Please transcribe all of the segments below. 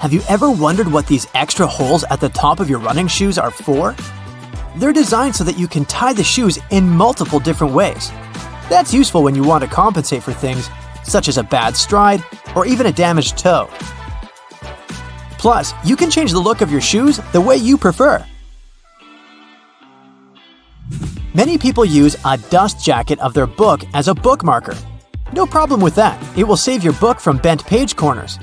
Have you ever wondered what these extra holes at the top of your running shoes are for? They're designed so that you can tie the shoes in multiple different ways. That's useful when you want to compensate for things such as a bad stride or even a damaged toe. Plus, you can change the look of your shoes the way you prefer. Many people use a dust jacket of their book as a bookmarker. No problem with that, it will save your book from bent page corners.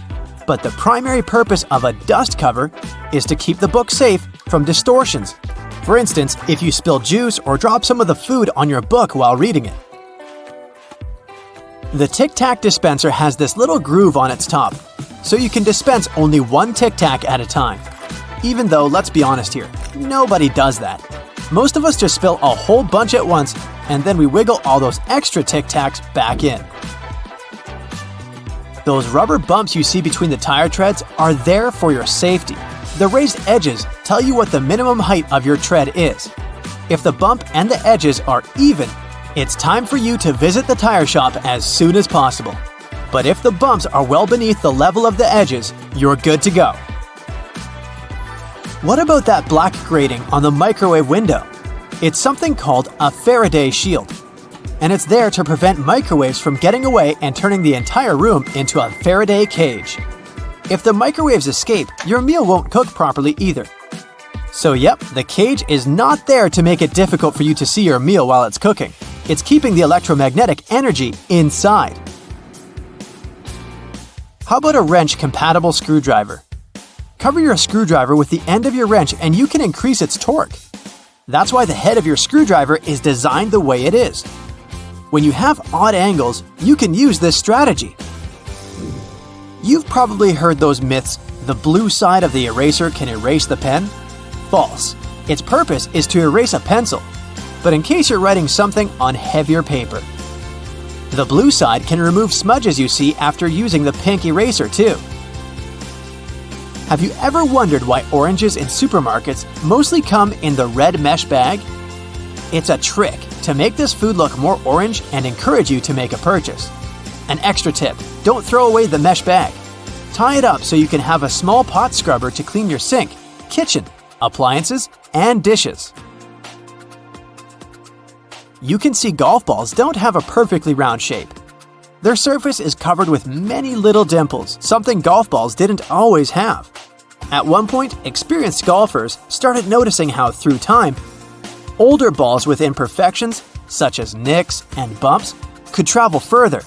But the primary purpose of a dust cover is to keep the book safe from distortions. For instance, if you spill juice or drop some of the food on your book while reading it. The Tic Tac dispenser has this little groove on its top, so you can dispense only one Tic Tac at a time. Even though, let's be honest here, nobody does that. Most of us just spill a whole bunch at once, and then we wiggle all those extra Tic Tacs back in. Those rubber bumps you see between the tire treads are there for your safety. The raised edges tell you what the minimum height of your tread is. If the bump and the edges are even, it's time for you to visit the tire shop as soon as possible. But if the bumps are well beneath the level of the edges, you're good to go. What about that black grating on the microwave window? It's something called a Faraday shield, and it's there to prevent microwaves from getting away and turning the entire room into a Faraday cage. If the microwaves escape, your meal won't cook properly either. So yep, the cage is not there to make it difficult for you to see your meal while it's cooking. It's keeping the electromagnetic energy inside. How about a wrench-compatible screwdriver? Cover your screwdriver with the end of your wrench and you can increase its torque. That's why the head of your screwdriver is designed the way it is. When you have odd angles, you can use this strategy. You've probably heard those myths, the blue side of the eraser can erase the pen? False. Its purpose is to erase a pencil, but in case you're writing something on heavier paper. The blue side can remove smudges you see after using the pink eraser too. Have you ever wondered why oranges in supermarkets mostly come in the red mesh bag? It's a trick to make this food look more orange and encourage you to make a purchase. An extra tip, don't throw away the mesh bag. Tie it up so you can have a small pot scrubber to clean your sink, kitchen, appliances, and dishes. You can see golf balls don't have a perfectly round shape. Their surface is covered with many little dimples, something golf balls didn't always have. At one point, experienced golfers started noticing how, through time, older balls with imperfections, such as nicks and bumps, could travel further.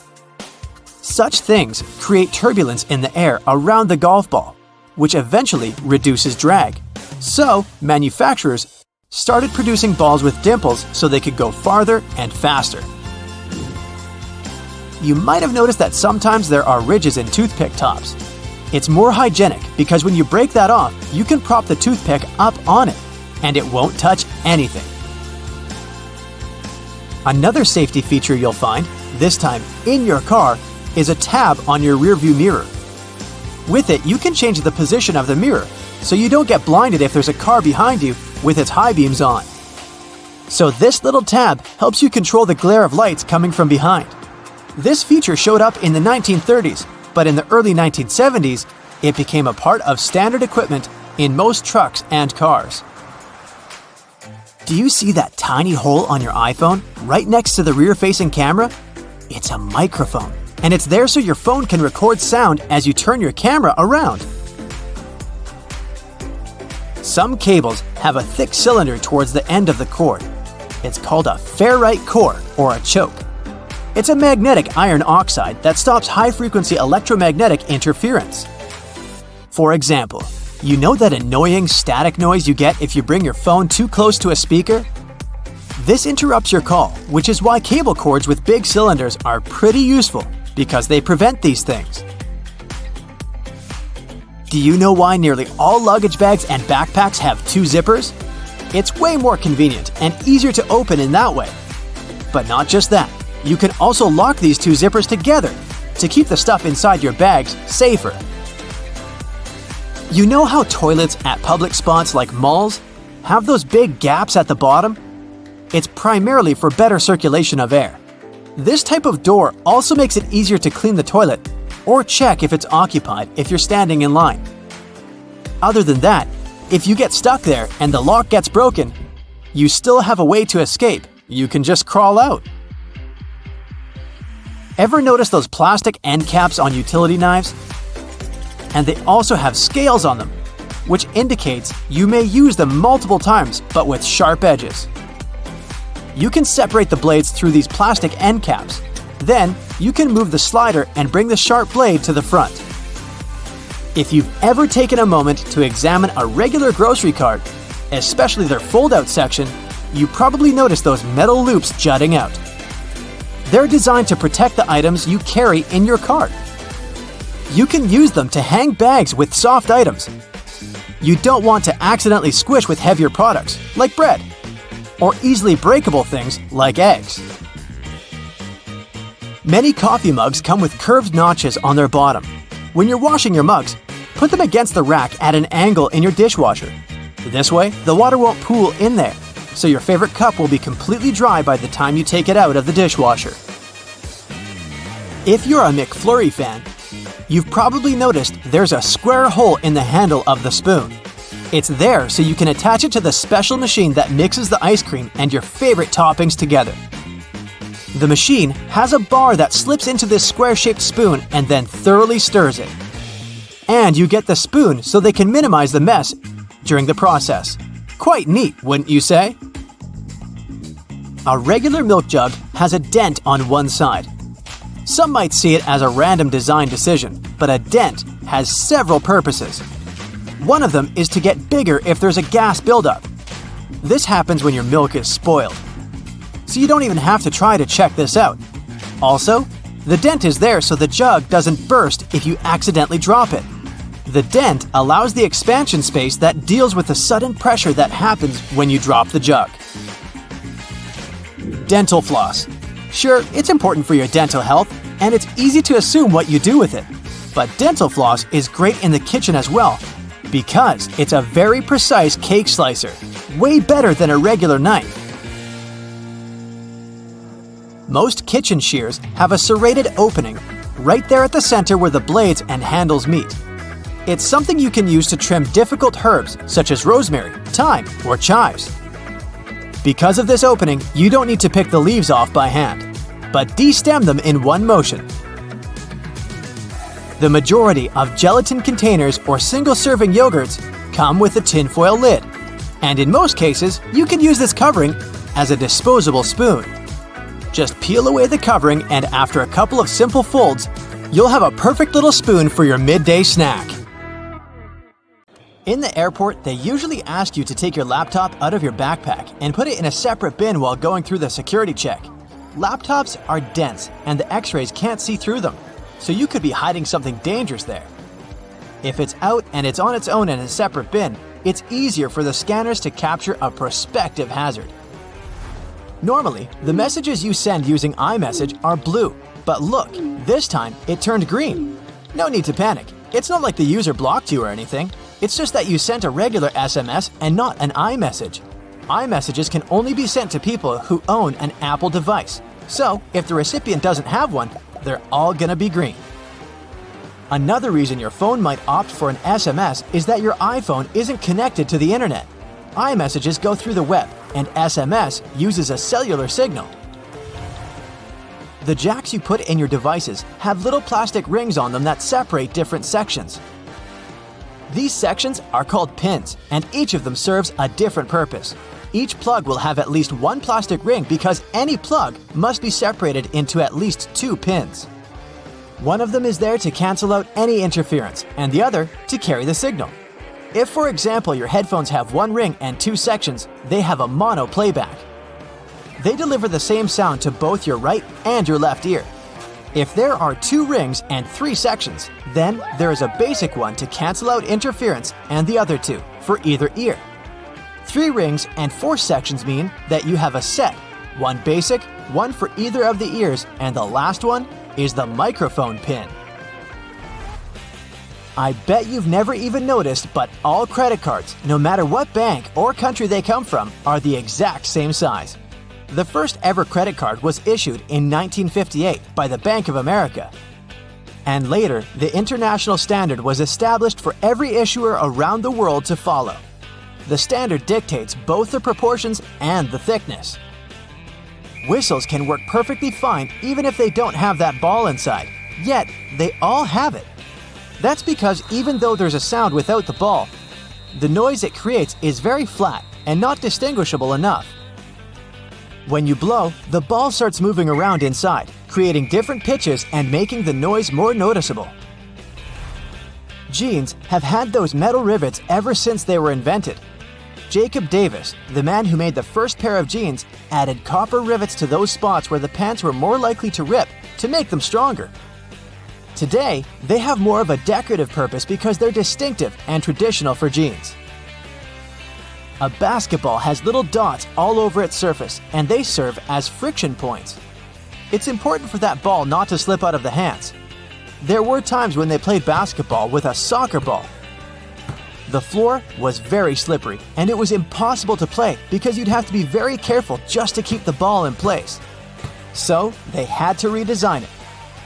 Such things create turbulence in the air around the golf ball, which eventually reduces drag. So, manufacturers started producing balls with dimples so they could go farther and faster. You might have noticed that sometimes there are ridges in toothpick tops. It's more hygienic because when you break that off, you can prop the toothpick up on it, and it won't touch anything. Another safety feature you'll find, this time in your car, is a tab on your rearview mirror. With it, you can change the position of the mirror, so you don't get blinded if there's a car behind you with its high beams on. So this little tab helps you control the glare of lights coming from behind. This feature showed up in the 1930s, but in the early 1970s, it became a part of standard equipment in most trucks and cars. Do you see that tiny hole on your iPhone right next to the rear-facing camera? It's a microphone, and it's there so your phone can record sound as you turn your camera around. Some cables have a thick cylinder towards the end of the cord. It's called a ferrite core or a choke. It's a magnetic iron oxide that stops high-frequency electromagnetic interference. For example, you know that annoying static noise you get if you bring your phone too close to a speaker? This interrupts your call, which is why cable cords with big cylinders are pretty useful because they prevent these things. Do you know why nearly all luggage bags and backpacks have two zippers? It's way more convenient and easier to open in that way. But not just that. You can also lock these two zippers together to keep the stuff inside your bags safer. You know how toilets at public spots like malls have those big gaps at the bottom? It's primarily for better circulation of air. This type of door also makes it easier to clean the toilet or check if it's occupied if you're standing in line. Other than that, if you get stuck there and the lock gets broken, you still have a way to escape. You can just crawl out. Ever notice those plastic end caps on utility knives? And they also have scales on them, which indicates you may use them multiple times but with sharp edges. You can separate the blades through these plastic end caps. Then, you can move the slider and bring the sharp blade to the front. If you've ever taken a moment to examine a regular grocery cart, especially their fold-out section, you probably noticed those metal loops jutting out. They're designed to protect the items you carry in your cart. You can use them to hang bags with soft items. You don't want to accidentally squish with heavier products, like bread, or easily breakable things like eggs. Many coffee mugs come with curved notches on their bottom. When you're washing your mugs, put them against the rack at an angle in your dishwasher. This way, the water won't pool in there, so your favorite cup will be completely dry by the time you take it out of the dishwasher. If you're a McFlurry fan, you've probably noticed there's a square hole in the handle of the spoon. It's there so you can attach it to the special machine that mixes the ice cream and your favorite toppings together. The machine has a bar that slips into this square-shaped spoon and then thoroughly stirs it. And you get the spoon so they can minimize the mess during the process. Quite neat, wouldn't you say? A regular milk jug has a dent on one side. Some might see it as a random design decision, but a dent has several purposes. One of them is to get bigger if there's a gas buildup. This happens when your milk is spoiled. So you don't even have to try to check this out. Also, the dent is there so the jug doesn't burst if you accidentally drop it. The dent allows the expansion space that deals with the sudden pressure that happens when you drop the jug. Dental floss. Sure, it's important for your dental health, and it's easy to assume what you do with it. But dental floss is great in the kitchen as well, because it's a very precise cake slicer, way better than a regular knife. Most kitchen shears have a serrated opening right there at the center where the blades and handles meet. It's something you can use to trim difficult herbs such as rosemary, thyme, or chives. Because of this opening, you don't need to pick the leaves off by hand, but de-stem them in one motion. The majority of gelatin containers or single-serving yogurts come with a tinfoil lid, and in most cases, you can use this covering as a disposable spoon. Just peel away the covering, and after a couple of simple folds, you'll have a perfect little spoon for your midday snack. In the airport, they usually ask you to take your laptop out of your backpack and put it in a separate bin while going through the security check. Laptops are dense and the X-rays can't see through them, so you could be hiding something dangerous there. If it's out and it's on its own in a separate bin, it's easier for the scanners to capture a prospective hazard. Normally, the messages you send using iMessage are blue, but look, this time it turned green. No need to panic. It's not like the user blocked you or anything. It's just that you sent a regular SMS and not an iMessage. iMessages can only be sent to people who own an Apple device. So, if the recipient doesn't have one, they're all gonna be green. Another reason your phone might opt for an SMS is that your iPhone isn't connected to the internet. iMessages go through the web, and SMS uses a cellular signal. The jacks you put in your devices have little plastic rings on them that separate different sections. These sections are called pins, and each of them serves a different purpose. Each plug will have at least one plastic ring because any plug must be separated into at least 2 pins. One of them is there to cancel out any interference, and the other to carry the signal. If, for example, your headphones have 1 ring and 2 sections, they have a mono playback. They deliver the same sound to both your right and your left ear. If there are 2 rings and 3 sections, then there is a basic one to cancel out interference and the other 2 for either ear. 3 rings and 4 sections mean that you have a set, 1 basic, 1 for either of the ears, and the last one is the microphone pin. I bet you've never even noticed, but all credit cards, no matter what bank or country they come from, are the exact same size. The first ever credit card was issued in 1958 by the Bank of America. And later, the international standard was established for every issuer around the world to follow. The standard dictates both the proportions and the thickness. Whistles can work perfectly fine even if they don't have that ball inside, yet they all have it. That's because even though there's a sound without the ball, the noise it creates is very flat and not distinguishable enough. When you blow, the ball starts moving around inside, creating different pitches and making the noise more noticeable. Jeans have had those metal rivets ever since they were invented. Jacob Davis, the man who made the first pair of jeans, added copper rivets to those spots where the pants were more likely to rip to make them stronger. Today, they have more of a decorative purpose because they're distinctive and traditional for jeans. A basketball has little dots all over its surface, and they serve as friction points. It's important for that ball not to slip out of the hands. There were times when they played basketball with a soccer ball. The floor was very slippery, and it was impossible to play because you'd have to be very careful just to keep the ball in place. So, they had to redesign it.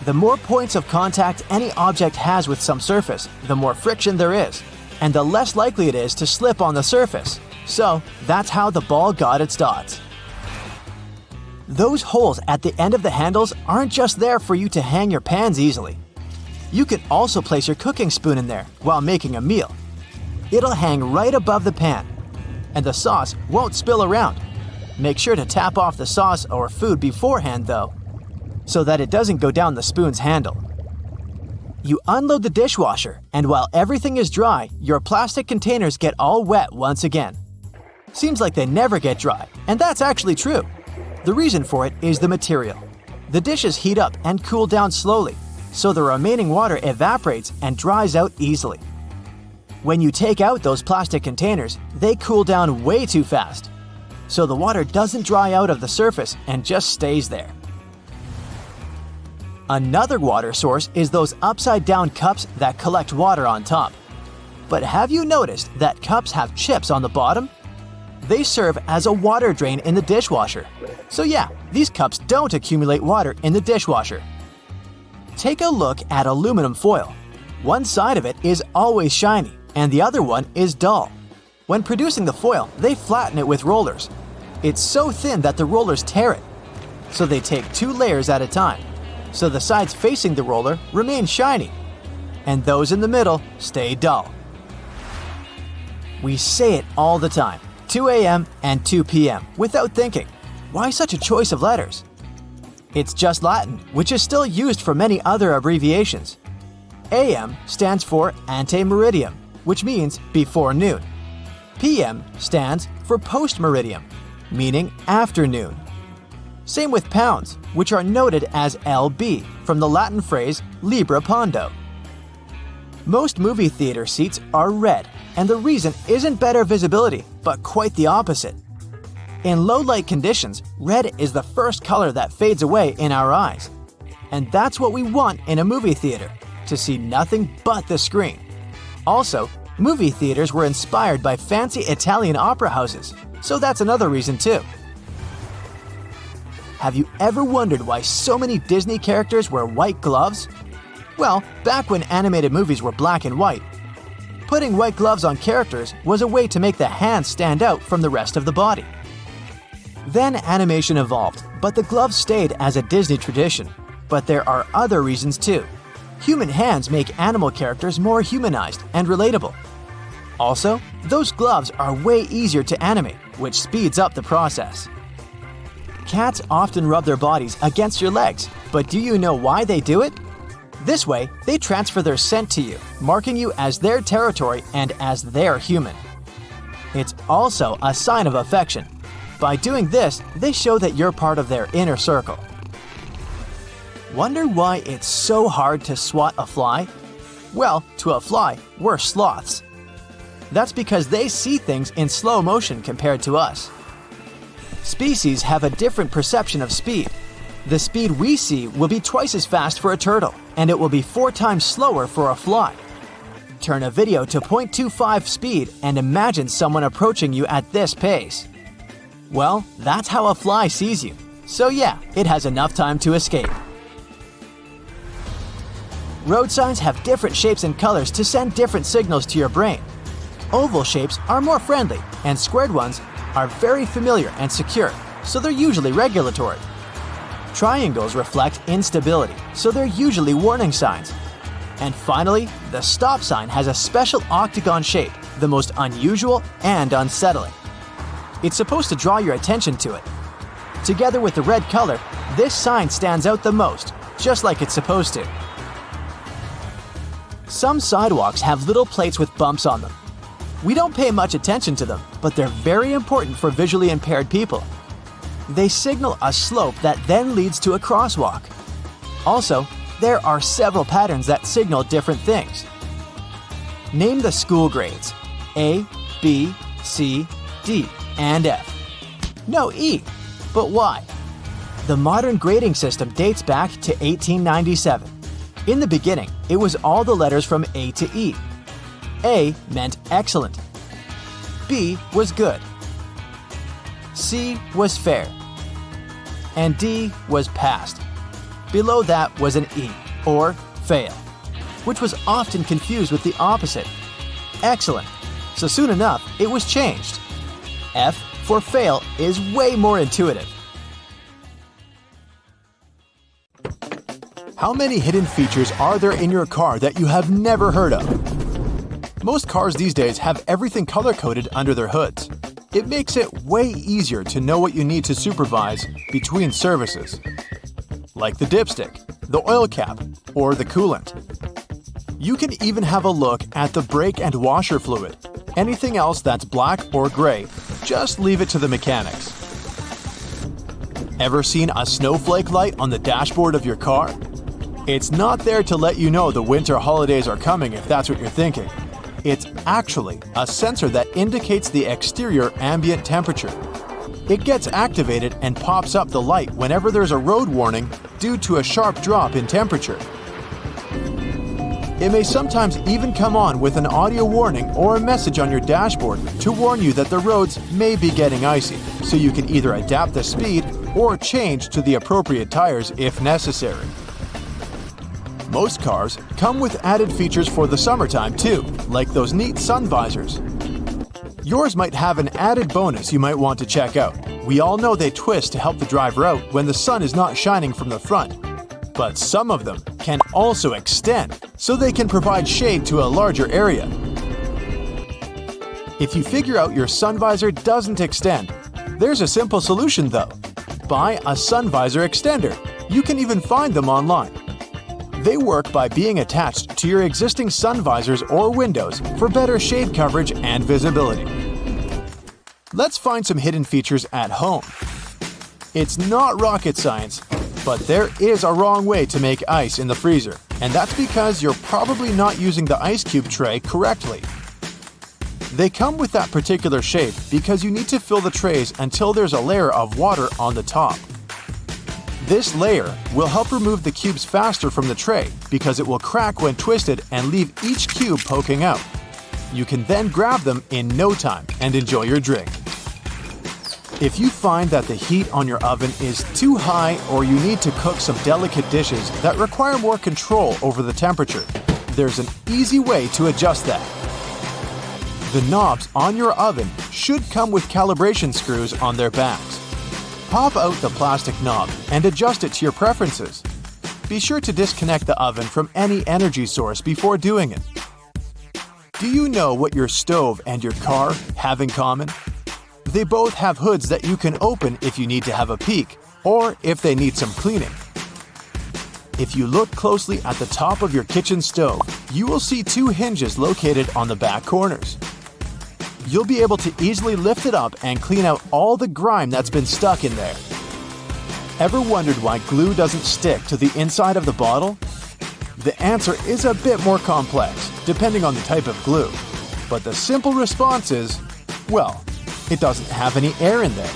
The more points of contact any object has with some surface, the more friction there is, and the less likely it is to slip on the surface. So, that's how the ball got its dots. Those holes at the end of the handles aren't just there for you to hang your pans easily. You can also place your cooking spoon in there while making a meal. It'll hang right above the pan, and the sauce won't spill around. Make sure to tap off the sauce or food beforehand though, so that it doesn't go down the spoon's handle. You unload the dishwasher, and while everything is dry, your plastic containers get all wet once again. Seems like they never get dry, and that's actually true. The reason for it is the material. The dishes heat up and cool down slowly, so the remaining water evaporates and dries out easily. When you take out those plastic containers, they cool down way too fast, so the water doesn't dry out of the surface and just stays there. Another water source is those upside-down cups that collect water on top. But have you noticed that cups have chips on the bottom? They serve as a water drain in the dishwasher. So yeah, these cups don't accumulate water in the dishwasher. Take a look at aluminum foil. One side of it is always shiny, and the other one is dull. When producing the foil, they flatten it with rollers. It's so thin that the rollers tear it. So they take 2 layers at a time. So the sides facing the roller remain shiny, and those in the middle stay dull. We say it all the time, 2 a.m. and 2 p.m. without thinking. Why such a choice of letters? It's just Latin, which is still used for many other abbreviations. AM stands for ante meridiem, which means before noon. PM stands for post meridiem, meaning afternoon. Same with pounds, which are noted as LB from the Latin phrase libra pondo. Most movie theater seats are red, and the reason isn't better visibility, but quite the opposite. In low light conditions, red is the first color that fades away in our eyes. And that's what we want in a movie theater, to see nothing but the screen. Also, movie theaters were inspired by fancy Italian opera houses, so that's another reason too. Have you ever wondered why so many Disney characters wear white gloves? Well, back when animated movies were black and white, putting white gloves on characters was a way to make the hands stand out from the rest of the body. Then animation evolved, but the gloves stayed as a Disney tradition. But there are other reasons too. Human hands make animal characters more humanized and relatable. Also, those gloves are way easier to animate, which speeds up the process. Cats often rub their bodies against your legs, but do you know why they do it? This way, they transfer their scent to you, marking you as their territory and as their human. It's also a sign of affection. By doing this, they show that you're part of their inner circle. Wonder why it's so hard to swat a fly? Well, to a fly, we're sloths. That's because they see things in slow motion compared to us. Species have a different perception of speed. The speed we see will be twice as fast for a turtle, and it will be 4 times slower for a fly. Turn a video to 0.25 speed and imagine someone approaching you at this pace. Well, that's how a fly sees you. So yeah, it has enough time to escape. Road signs have different shapes and colors to send different signals to your brain. Oval shapes are more friendly, and squared ones are very familiar and secure, so they're usually regulatory. Triangles reflect instability, so they're usually warning signs. And finally, the stop sign has a special octagon shape, the most unusual and unsettling. It's supposed to draw your attention to it. Together with the red color, this sign stands out the most, just like it's supposed to. Some sidewalks have little plates with bumps on them. We don't pay much attention to them, but they're very important for visually impaired people. They signal a slope that then leads to a crosswalk. Also, there are several patterns that signal different things. Name the school grades: A, B, C, D, and F. No E. But why? The modern grading system dates back to 1897. In the beginning, it was all the letters from A to E. A meant excellent. B was good. C was fair. And D was passed. Below that was an E, or fail, which was often confused with the opposite, excellent. So soon enough, it was changed. F for fail is way more intuitive. How many hidden features are there in your car that you have never heard of? Most cars these days have everything color-coded under their hoods. It makes it way easier to know what you need to supervise between services, like the dipstick, the oil cap, or the coolant. You can even have a look at the brake and washer fluid. Anything else that's black or gray, just leave it to the mechanics. Ever seen a snowflake light on the dashboard of your car? It's not there to let you know the winter holidays are coming if that's what you're thinking. It's actually a sensor that indicates the exterior ambient temperature. It gets activated and pops up the light whenever there's a road warning due to a sharp drop in temperature. It may sometimes even come on with an audio warning or a message on your dashboard to warn you that the roads may be getting icy, so you can either adapt the speed or change to the appropriate tires if necessary. Most cars come with added features for the summertime too, like those neat sun visors. Yours might have an added bonus you might want to check out. We all know they twist to help the driver out when the sun is not shining from the front. But some of them can also extend, so they can provide shade to a larger area. If you figure out your sun visor doesn't extend, there's a simple solution though. Buy a sun visor extender. You can even find them online. They work by being attached to your existing sun visors or windows for better shade coverage and visibility. Let's find some hidden features at home. It's not rocket science, but there is a wrong way to make ice in the freezer, and that's because you're probably not using the ice cube tray correctly. They come with that particular shape because you need to fill the trays until there's a layer of water on the top. This layer will help remove the cubes faster from the tray because it will crack when twisted and leave each cube poking out. You can then grab them in no time and enjoy your drink. If you find that the heat on your oven is too high or you need to cook some delicate dishes that require more control over the temperature, there's an easy way to adjust that. The knobs on your oven should come with calibration screws on their backs. Pop out the plastic knob and adjust it to your preferences. Be sure to disconnect the oven from any energy source before doing it. Do you know what your stove and your car have in common? They both have hoods that you can open if you need to have a peek, or if they need some cleaning. If you look closely at the top of your kitchen stove, you will see two hinges located on the back corners. You'll be able to easily lift it up and clean out all the grime that's been stuck in there. Ever wondered why glue doesn't stick to the inside of the bottle? The answer is a bit more complex, depending on the type of glue. But the simple response is, well, it doesn't have any air in there.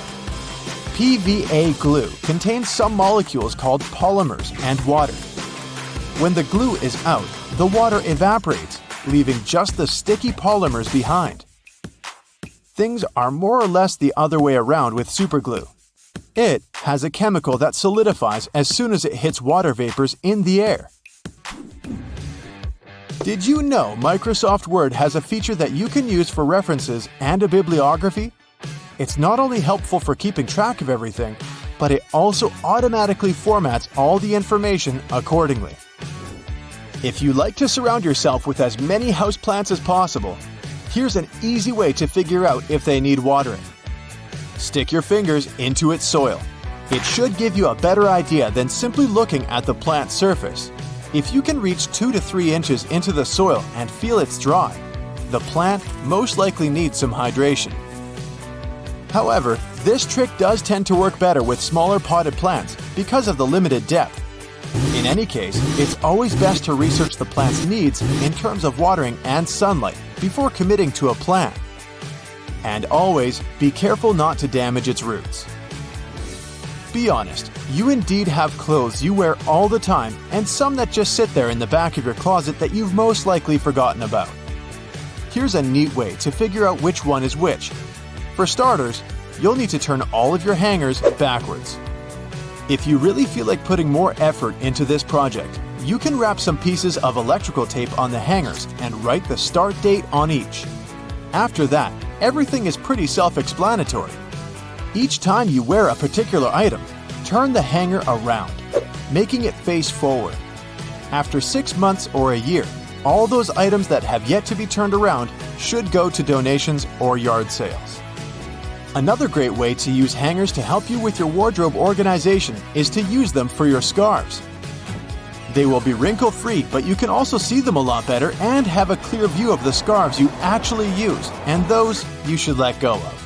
PVA glue contains some molecules called polymers and water. When the glue is out, the water evaporates, leaving just the sticky polymers behind. Things are more or less the other way around with superglue. It has a chemical that solidifies as soon as it hits water vapors in the air. Did you know Microsoft Word has a feature that you can use for references and a bibliography? It's not only helpful for keeping track of everything, but it also automatically formats all the information accordingly. If you like to surround yourself with as many houseplants as possible, here's an easy way to figure out if they need watering. Stick your fingers into its soil. It should give you a better idea than simply looking at the plant's surface. If you can reach 2 to 3 inches into the soil and feel it's dry, the plant most likely needs some hydration. However, this trick does tend to work better with smaller potted plants because of the limited depth. In any case, it's always best to research the plant's needs in terms of watering and sunlight before committing to a plan. And always be careful not to damage its roots. Be honest, you indeed have clothes you wear all the time and some that just sit there in the back of your closet that you've most likely forgotten about. Here's a neat way to figure out which one is which. For starters, you'll need to turn all of your hangers backwards. If you really feel like putting more effort into this project, you can wrap some pieces of electrical tape on the hangers and write the start date on each. After that, everything is pretty self-explanatory. Each time you wear a particular item, turn the hanger around, making it face forward. After 6 months or a year, all those items that have yet to be turned around should go to donations or yard sales. Another great way to use hangers to help you with your wardrobe organization is to use them for your scarves. They will be wrinkle-free, but you can also see them a lot better and have a clear view of the scarves you actually use and those you should let go of.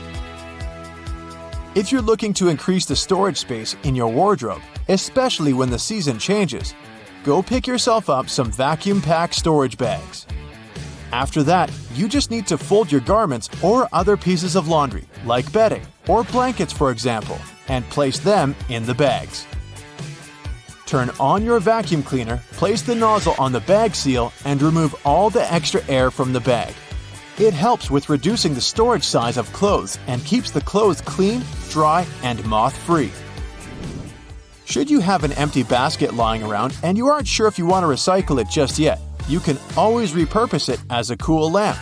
If you're looking to increase the storage space in your wardrobe, especially when the season changes, go pick yourself up some vacuum-packed storage bags. After that, you just need to fold your garments or other pieces of laundry, like bedding or blankets for example, and place them in the bags. Turn on your vacuum cleaner, place the nozzle on the bag seal, and remove all the extra air from the bag. It helps with reducing the storage size of clothes and keeps the clothes clean, dry, and moth-free. Should you have an empty basket lying around and you aren't sure if you want to recycle it just yet, you can always repurpose it as a cool lamp.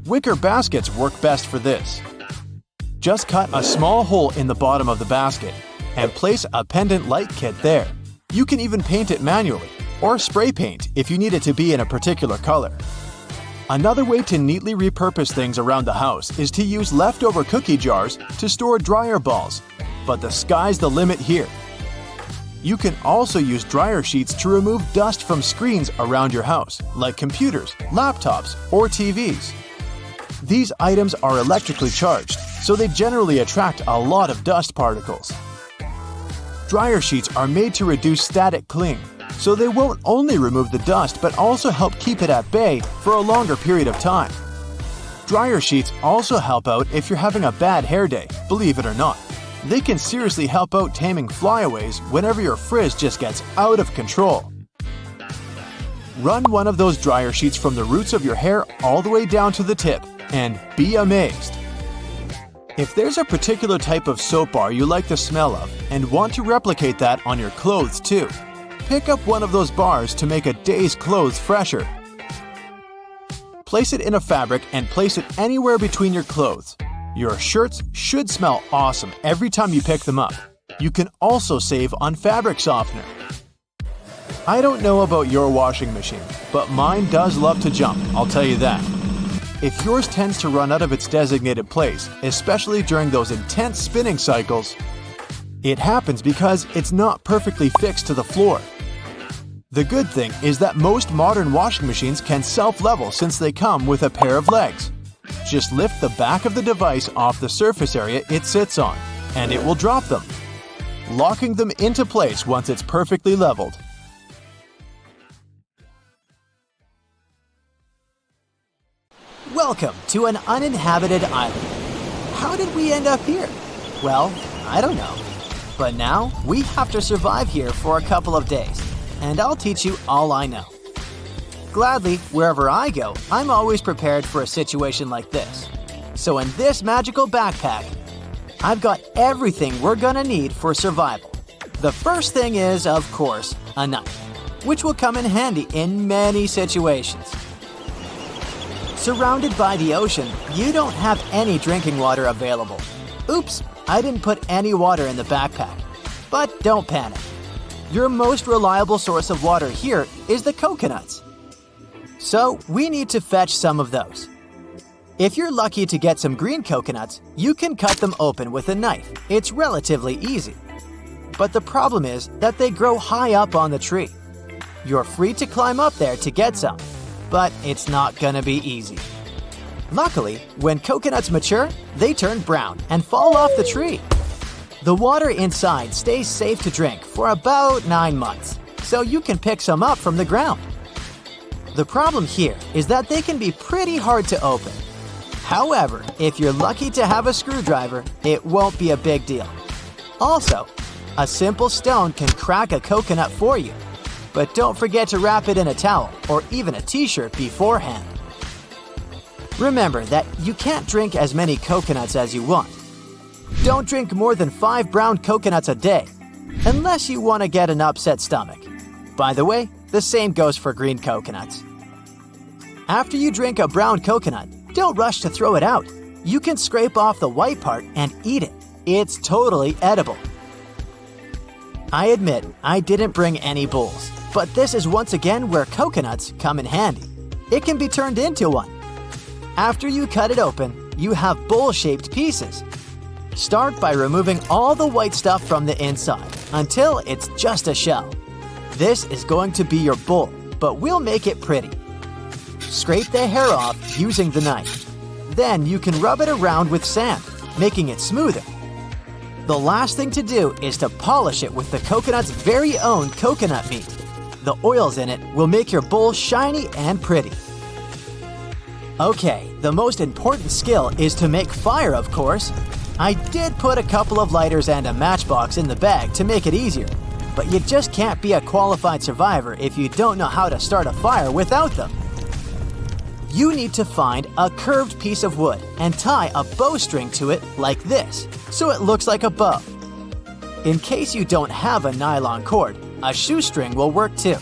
Wicker baskets work best for this. Just cut a small hole in the bottom of the basket and place a pendant light kit there. You can even paint it manually, or spray paint if you need it to be in a particular color. Another way to neatly repurpose things around the house is to use leftover cookie jars to store dryer balls, but the sky's the limit here. You can also use dryer sheets to remove dust from screens around your house, like computers, laptops, or TVs. These items are electrically charged, so they generally attract a lot of dust particles. Dryer sheets are made to reduce static cling, so they won't only remove the dust but also help keep it at bay for a longer period of time. Dryer sheets also help out if you're having a bad hair day, believe it or not. They can seriously help out taming flyaways whenever your frizz just gets out of control. Run one of those dryer sheets from the roots of your hair all the way down to the tip, and be amazed. If there's a particular type of soap bar you like the smell of and want to replicate that on your clothes too, pick up one of those bars to make a day's clothes fresher. Place it in a fabric and place it anywhere between your clothes. Your shirts should smell awesome every time you pick them up. You can also save on fabric softener. I don't know about your washing machine, but mine does love to jump, I'll tell you that. If yours tends to run out of its designated place, especially during those intense spinning cycles, it happens because it's not perfectly fixed to the floor. The good thing is that most modern washing machines can self-level since they come with a pair of legs. Just lift the back of the device off the surface area it sits on, and it will drop them, locking them into place once it's perfectly leveled. Welcome to an uninhabited island. How did we end up here? Well, I don't know. But now we have to survive here for a couple of days, and I'll teach you all I know. Gladly, wherever I go, I'm always prepared for a situation like this. So in this magical backpack, I've got everything we're gonna need for survival. The first thing is, of course, a knife, which will come in handy in many situations. Surrounded by the ocean, you don't have any drinking water available. Oops, I didn't put any water in the backpack. But don't panic. Your most reliable source of water here is the coconuts. So we need to fetch some of those. If you're lucky to get some green coconuts, you can cut them open with a knife. It's relatively easy. But the problem is that they grow high up on the tree. You're free to climb up there to get some, but it's not gonna be easy. Luckily, when coconuts mature, they turn brown and fall off the tree. The water inside stays safe to drink for about 9 months, so you can pick some up from the ground. The problem here is that they can be pretty hard to open. However, if you're lucky to have a screwdriver, it won't be a big deal. Also, a simple stone can crack a coconut for you, but don't forget to wrap it in a towel or even a t-shirt beforehand. Remember that you can't drink as many coconuts as you want. Don't drink more than 5 brown coconuts a day, unless you want to get an upset stomach. By the way, the same goes for green coconuts. After you drink a brown coconut, don't rush to throw it out. You can scrape off the white part and eat it. It's totally edible. I admit I didn't bring any bowls, but this is once again where coconuts come in handy. It can be turned into one. After you cut it open, you have bowl-shaped pieces. Start by removing all the white stuff from the inside until it's just a shell. This is going to be your bowl, but we'll make it pretty. Scrape the hair off using the knife. Then you can rub it around with sand, making it smoother. The last thing to do is to polish it with the coconut's very own coconut meat. The oils in it will make your bowl shiny and pretty. Okay, the most important skill is to make fire, of course. I did put a couple of lighters and a matchbox in the bag to make it easier, but you just can't be a qualified survivor if you don't know how to start a fire without them. You need to find a curved piece of wood and tie a bowstring to it like this, so it looks like a bow. In case you don't have a nylon cord, a shoestring will work too.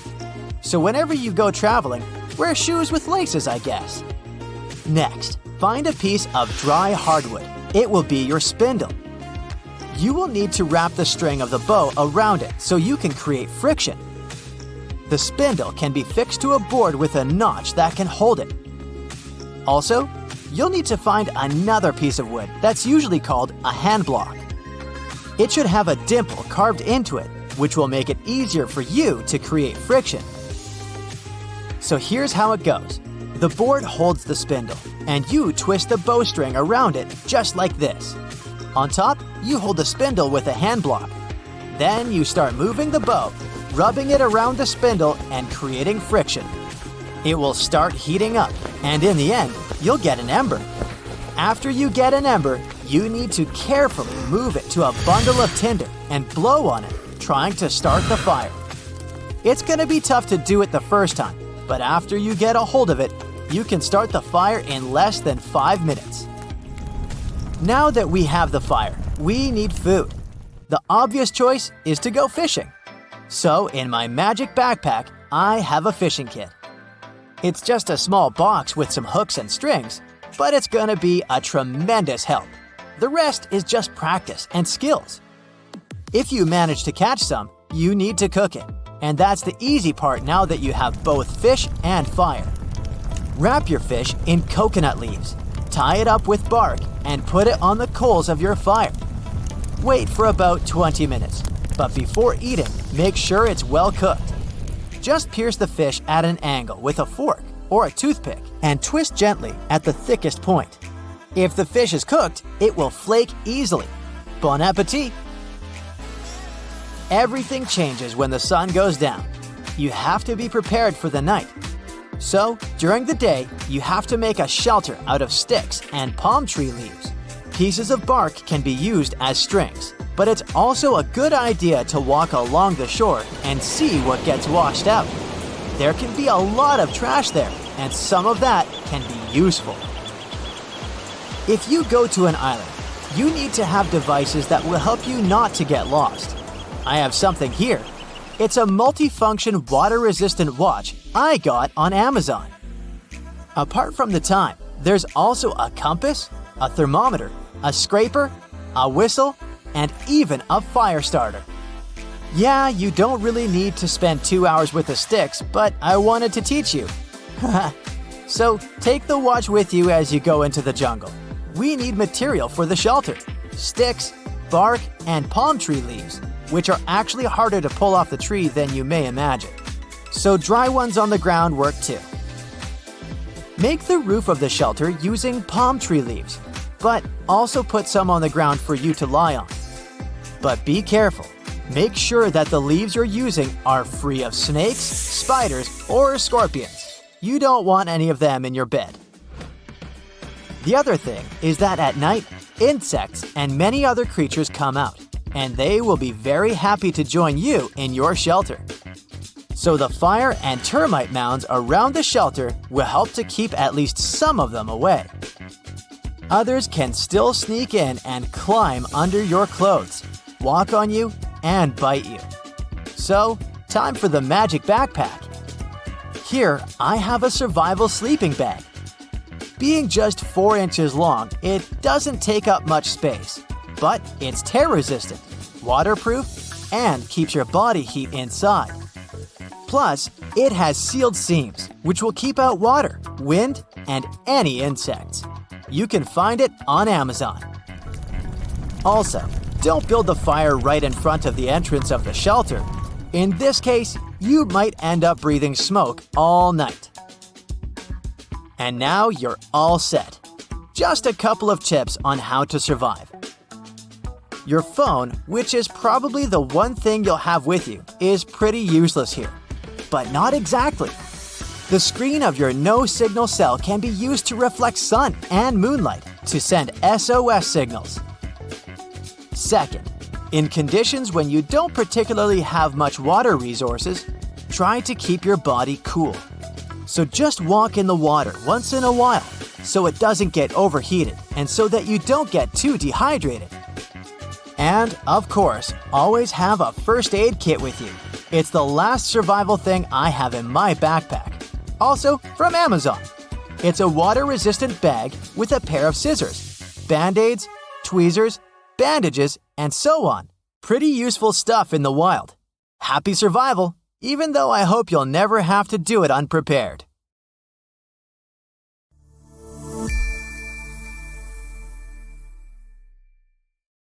So whenever you go traveling, wear shoes with laces, I guess. Next, find a piece of dry hardwood. It will be your spindle. You will need to wrap the string of the bow around it so you can create friction. The spindle can be fixed to a board with a notch that can hold it. Also, you'll need to find another piece of wood that's usually called a hand block. It should have a dimple carved into it, which will make it easier for you to create friction. So here's how it goes. The board holds the spindle, and you twist the bowstring around it just like this. On top, you hold the spindle with a hand block. Then you start moving the bow, rubbing it around the spindle and creating friction. It will start heating up, and in the end, you'll get an ember. After you get an ember, you need to carefully move it to a bundle of tinder and blow on it, trying to start the fire. It's gonna be tough to do it the first time, but after you get a hold of it, you can start the fire in less than 5 minutes. Now that we have the fire, we need food. The obvious choice is to go fishing. So in my magic backpack, I have a fishing kit. It's just a small box with some hooks and strings, but it's gonna be a tremendous help. The rest is just practice and skills. If you manage to catch some, you need to cook it, and that's the easy part now that you have both fish and fire. Wrap your fish in coconut leaves, tie it up with bark, and put it on the coals of your fire. Wait for about 20 minutes, but before eating, make sure it's well cooked. Just pierce the fish at an angle with a fork or a toothpick and twist gently at the thickest point. If the fish is cooked, it will flake easily. Bon appetit! Everything changes when the sun goes down. You have to be prepared for the night. So, during the day, you have to make a shelter out of sticks and palm tree leaves. Pieces of bark can be used as strings, but it's also a good idea to walk along the shore and see what gets washed out. There can be a lot of trash there, and some of that can be useful. If you go to an island, you need to have devices that will help you not to get lost. I have something here. It's a multifunction water-resistant watch I got on Amazon. Apart from the time, there's also a compass, a thermometer, a scraper, a whistle, and even a fire starter. Yeah, you don't really need to spend 2 hours with the sticks, but I wanted to teach you. So take the watch with you as you go into the jungle. We need material for the shelter: sticks, bark, and palm tree leaves, which are actually harder to pull off the tree than you may imagine. So dry ones on the ground work too. Make the roof of the shelter using palm tree leaves, but also put some on the ground for you to lie on. But be careful. Make sure that the leaves you're using are free of snakes, spiders, or scorpions. You don't want any of them in your bed. The other thing is that at night, insects and many other creatures come out, and they will be very happy to join you in your shelter. So the fire and termite mounds around the shelter will help to keep at least some of them away. Others can still sneak in and climb under your clothes, walk on you, and bite you. So, time for the magic backpack. Here, I have a survival sleeping bag. Being just 4 inches long, it doesn't take up much space, but it's tear-resistant, waterproof, and keeps your body heat inside. Plus, it has sealed seams, which will keep out water, wind, and any insects. You can find it on Amazon. Also, don't build the fire right in front of the entrance of the shelter. In this case, you might end up breathing smoke all night. And now you're all set. Just a couple of tips on how to survive. Your phone, which is probably the one thing you'll have with you, is pretty useless here. But not exactly. The screen of your no-signal cell can be used to reflect sun and moonlight to send SOS signals. Second, in conditions when you don't particularly have much water resources, try to keep your body cool. So just walk in the water once in a while so it doesn't get overheated and so that you don't get too dehydrated. And, of course, always have a first aid kit with you. It's the last survival thing I have in my backpack. Also from Amazon. It's a water-resistant bag with a pair of scissors, band-aids, tweezers, bandages, and so on. Pretty useful stuff in the wild. Happy survival, even though I hope you'll never have to do it unprepared.